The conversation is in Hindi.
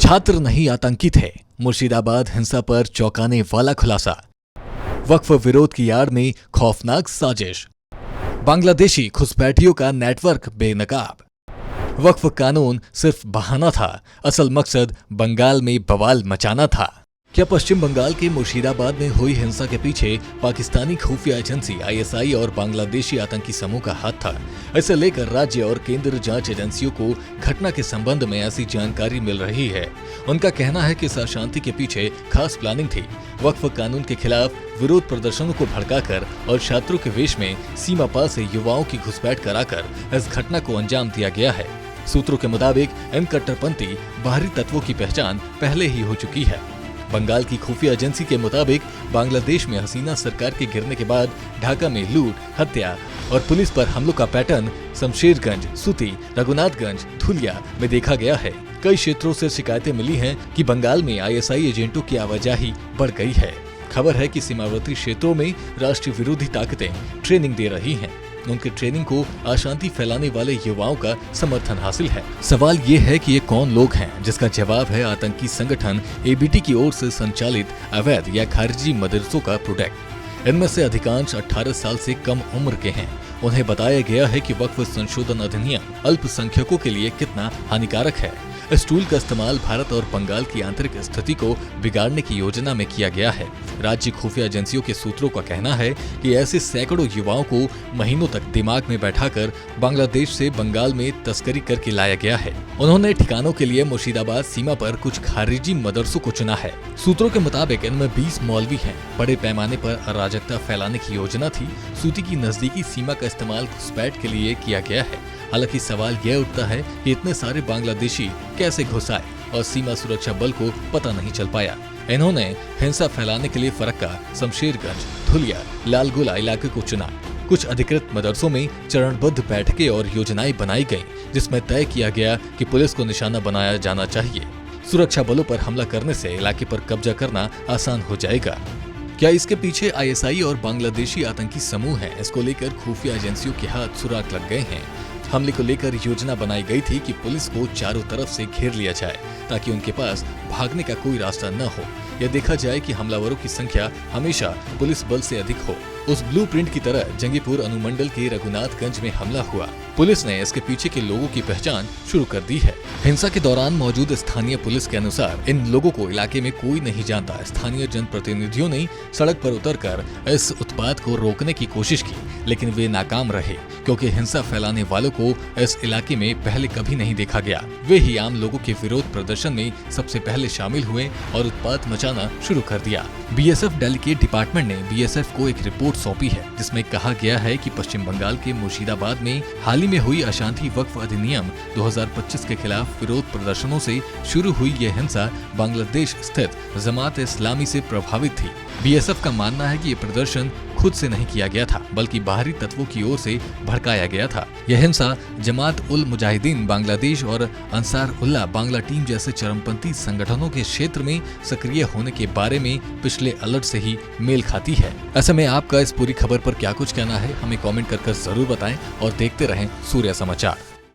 छात्र नहीं आतंकी थे, मुर्शिदाबाद हिंसा पर चौंकाने वाला खुलासा। वक्फ विरोध की आड़ में खौफनाक साजिश। बांग्लादेशी घुसपैठियों का नेटवर्क बेनकाब। वक्फ कानून सिर्फ बहाना था, असल मकसद बंगाल में बवाल मचाना था। क्या पश्चिम बंगाल के मुर्शिदाबाद में हुई हिंसा के पीछे पाकिस्तानी खुफिया एजेंसी ISI और बांग्लादेशी आतंकी समूह का हाथ था? इसे लेकर राज्य और केंद्र जांच एजेंसियों को घटना के संबंध में ऐसी जानकारी मिल रही है। उनका कहना है कि इस अशांति के पीछे खास प्लानिंग थी। वक्फ कानून के खिलाफ विरोध प्रदर्शनों को भड़काकर और छात्रों के वेश में सीमा पार से युवाओं की घुसपैठ कराकर इस घटना को अंजाम दिया गया है। सूत्रों के मुताबिक इन कट्टरपंथी बाहरी तत्वों की पहचान पहले ही हो चुकी है। बंगाल की खुफिया एजेंसी के मुताबिक बांग्लादेश में हसीना सरकार के गिरने के बाद ढाका में लूट, हत्या और पुलिस पर हमलों का पैटर्न शमशेरगंज, सूती, रघुनाथगंज, धुलिया में देखा गया है। कई क्षेत्रों से शिकायतें मिली हैं कि बंगाल में ISI एजेंटों की आवाजाही बढ़ गई है। खबर है कि सीमावर्ती क्षेत्रों में राष्ट्रीय विरोधी ताकतें ट्रेनिंग दे रही हैं। उनकी ट्रेनिंग को अशांति फैलाने वाले युवाओं का समर्थन हासिल है। सवाल ये है कि ये कौन लोग हैं, जिसका जवाब है आतंकी संगठन ABT की ओर से संचालित अवैध या खारिजी मदरसों का प्रोडक्ट। इनमें से अधिकांश 18 साल से कम उम्र के हैं। उन्हें बताया गया है कि वक्फ संशोधन अधिनियम अल्पसंख्यकों के लिए कितना हानिकारक है। इस टूल का इस्तेमाल भारत और बंगाल की आंतरिक स्थिति को बिगाड़ने की योजना में किया गया है। राज्य खुफिया एजेंसियों के सूत्रों का कहना है कि ऐसे सैकड़ों युवाओं को महीनों तक दिमाग में बैठाकर बांग्लादेश से बंगाल में तस्करी करके लाया गया है। उन्होंने ठिकानों के लिए मुर्शिदाबाद सीमा पर कुछ खारिजी मदरसों को चुना है। सूत्रों के मुताबिक इनमें 20 मौलवी हैं। बड़े पैमाने पर अराजकता फैलाने की योजना थी। सूती की नजदीकी सीमा का इस्तेमाल घुसपैठ के लिए किया गया है। हालांकि सवाल यह उठता है कि इतने सारे बांग्लादेशी कैसे घुस आए और सीमा सुरक्षा बल को पता नहीं चल पाया। इन्होंने हिंसा फैलाने के लिए फरक्का, शमशेरगंज, धुलिया, लालगोला इलाके को चुना। कुछ अधिकृत मदरसों में चरणबद्ध बैठकें और योजनाएं बनाई गईं, जिसमें तय किया गया कि पुलिस को निशाना बनाया जाना चाहिए। सुरक्षा बलों पर हमला करने से इलाके पर कब्जा करना आसान हो जाएगा। क्या इसके पीछे ISI और बांग्लादेशी आतंकी समूह है? इसको लेकर खुफिया एजेंसियों के हाथ सुराग लग गए हैं। हमले को लेकर योजना बनाई गई थी कि पुलिस को चारों तरफ से घेर लिया जाए ताकि उनके पास भागने का कोई रास्ता न हो। यह देखा जाए कि हमलावरों की संख्या हमेशा पुलिस बल से अधिक हो। उस ब्लूप्रिंट की तरह जंगीपुर अनुमंडल के रघुनाथगंज में हमला हुआ। पुलिस ने इसके पीछे के लोगों की पहचान शुरू कर दी है। हिंसा के दौरान मौजूद स्थानीय पुलिस के अनुसार इन लोगों को इलाके में कोई नहीं जानता। स्थानीय जनप्रतिनिधियों ने सड़क पर उतरकर इस उत्पात को रोकने की कोशिश की, लेकिन वे नाकाम रहे क्योंकि हिंसा फैलाने वालों को इस इलाके में पहले कभी नहीं देखा गया। वे ही आम लोगों के विरोध प्रदर्शन में सबसे पहले शामिल हुए और उत्पात मचाना शुरू कर दिया। BSF डेलीगेट डिपार्टमेंट ने BSF को एक रिपोर्ट सौंपी है, जिसमें कहा गया है कि पश्चिम बंगाल के मुर्शिदाबाद में हाल ही में हुई अशांति वक्फ अधिनियम 2025 के खिलाफ विरोध प्रदर्शनों से शुरू हुई यह हिंसा बांग्लादेश स्थित जमात इस्लामी से प्रभावित थी। BSF का मानना है कि ये प्रदर्शन खुद से नहीं किया गया था, बल्कि बाहरी तत्वों की ओर से भड़काया गया था। यह हिंसा जमात उल मुजाहिदीन बांग्लादेश और अंसार उल्लाह बांग्ला टीम जैसे चरमपंथी संगठनों के क्षेत्र में सक्रिय होने के बारे में पिछले अलर्ट से ही मेल खाती है। ऐसे में आपका इस पूरी खबर पर क्या कुछ कहना है, हमें कमेंट कर जरूर बताएं और देखते रहें सूर्य समाचार।